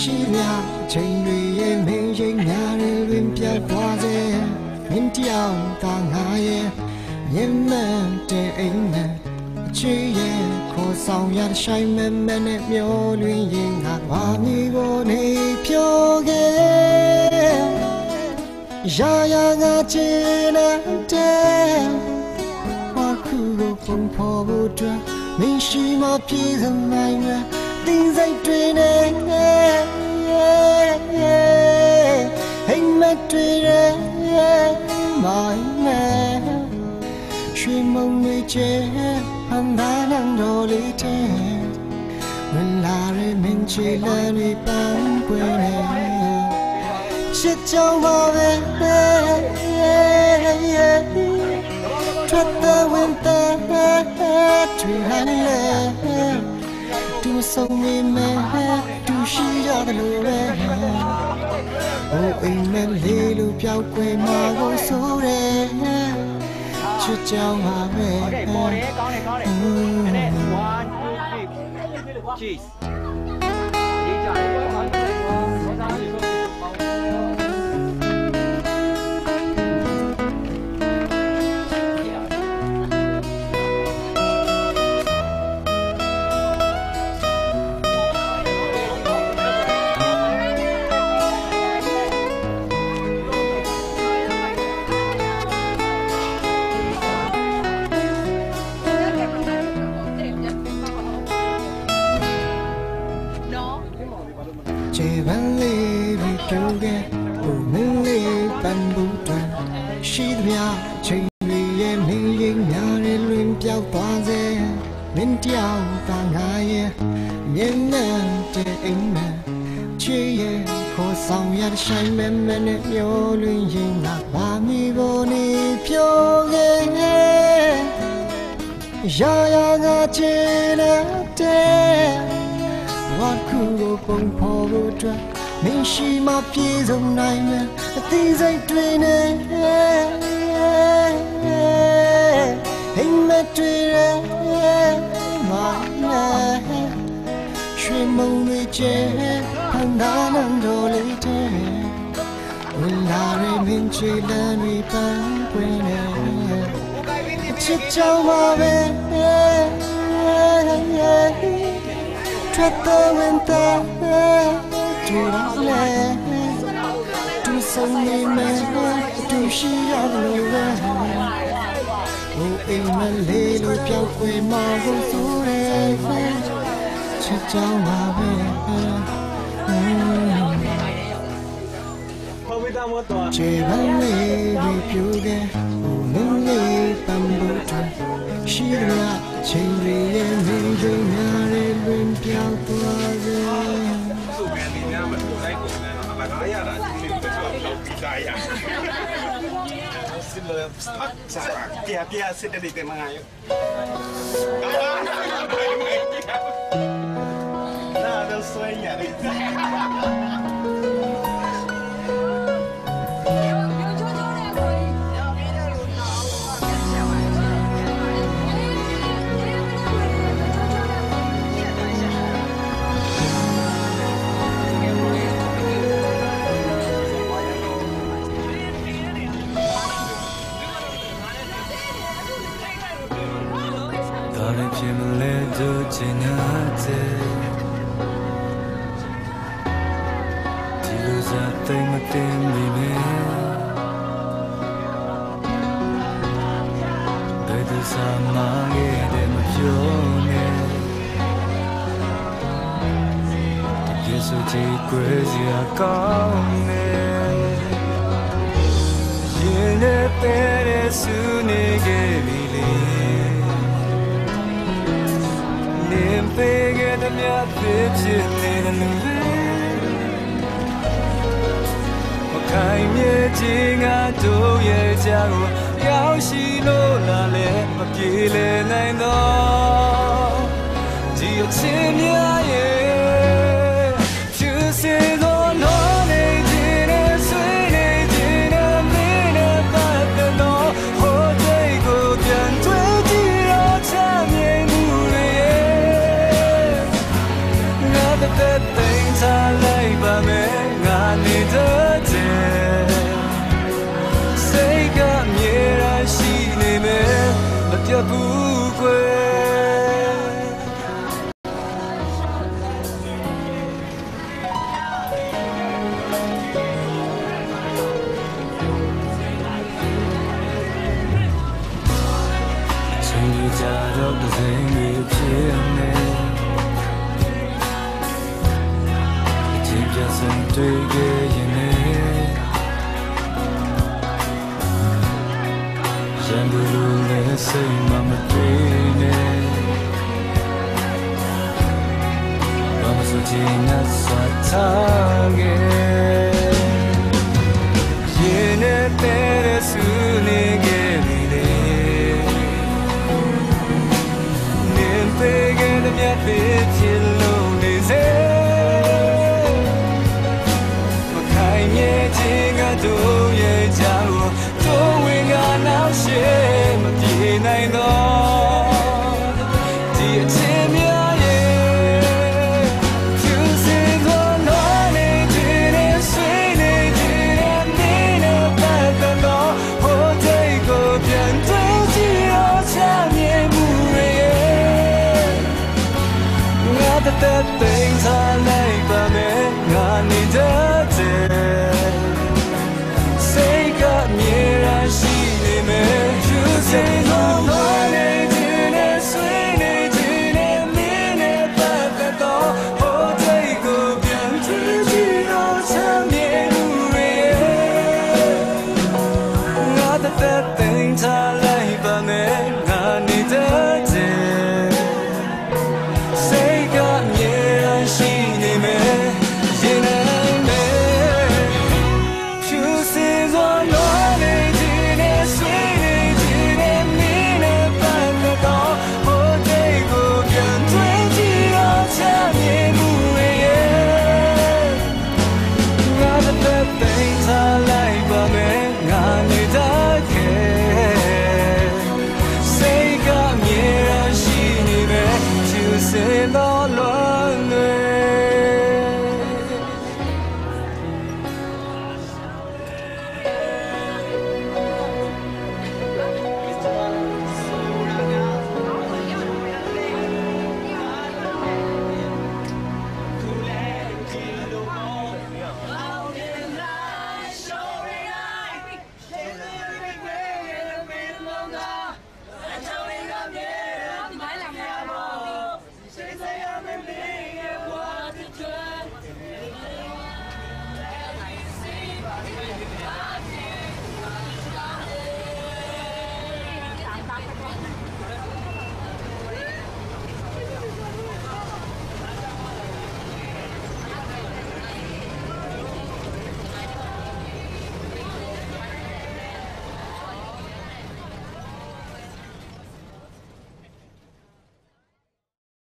ရှိမြချိန်တွေရဲ့မင်းရိပ်များတွေလွင်ပြောက်သွားစေမင်းတယောက်သာငါရဲ့မျက်မှန်တဲ့အိမ်နဲ့ချီရဲ့ခေါ်ဆောင်ရတဲ့ဆိုင်မဲမဲနဲ့မျောလွင်ရင်ငါဘာမီကိုနေဖြိုခဲ့ရာရာငါချင်တဲ့ဘာခုကိုပုံဖော်ဖို့အတွက်မင်းရှိမှပြေစနိုင်ရတင်းစိတ်တွေနဲ့ဟိမ်မက်တွေရဲ့မိုင်းနဲ့ရွှေမုံတွေကျဲဟန်ဒါနံတော်လေးတဲ့ဝင်လာရဲ့မင်းချီလမ်းတွေပန်းပွင့်နေချစ်ကြောင်ပါပဲထွက်တဲ့ဝင်တဲ့တွေဟန်လေတူဆုံးနေမယ်တူရှိရတယ်လို့ပဲအိုးအိမ်မဲ့လေးလူပြောက်ွယ်မှာကိုဆိုးတယ်ချစ်ကြောင်ပါပဲကောင်းတယ်1 2 3 cheese ရေးကြတယ်ဘာသာရေးเจ็บเลยรีบดูแกผู้มึงเลยปันบุตรชีดยาชิงรีเย่มิงยิงยาเรลุนเปียวตัวเซมินเดียวตางายเย่เย็นนั่นเจอิงแม่ชีเย่ขอสองยาใช้แม่แม่เนี่ยโยลุนยิงนักว่ามีโบนี่เพียวเย่ยางาเจนะเตว่าคู่ก็คงพอรู้จักไม่ใช่มาเพียงตรงไหนเนี่ยตีใจด้วยเนี่ยเห็นแม่ด้วยเนี่ยมาเนี่ยช่วยมองด้วยเจ็บพันดานังโดเลยเธอเวลาเริ่มเห็นใจแล้วมีปัญหาเนี่ยจิตเจ้ามาเป็นထွက်တဲ့ဝင်တဲ့တူရဲတူဆုံးနေမယ်တူရှိရလို့ပဲဟိုအိမ်မလေးလို့ပြောက်ွယ်မှာကိုဆိုးတယ်ချစ်ကြောင်ပါပဲချေပန်းလေးပြီးပြူခဲ့ဟိုမင်းလေးပန်းဖို့ထွက်ရှိရချိန်ရရဲ့မင်းတို့များရဲ့လွင်ပြောင်းသွားစေစုကန်နေများမတူလိုက်ကုန်တယ်နော်အမရတာဒီလိုတော့လောက်ပြီးသားရစစ်လို့စားပြစစ်တဲ့မငါရောနာတော့ဆွေးရတယ် That things I like 对个眼泪，像不如的谁妈妈对呢？妈妈说起那啥他个，也那得的是那个你的，年辈个的面对天路的人。都也加入，都为我那些么的奈诺，的前面也，就是说我的纪念，谁的纪念，你的白头发，我这个变对只有下面不人，我的等他来把门，我你的。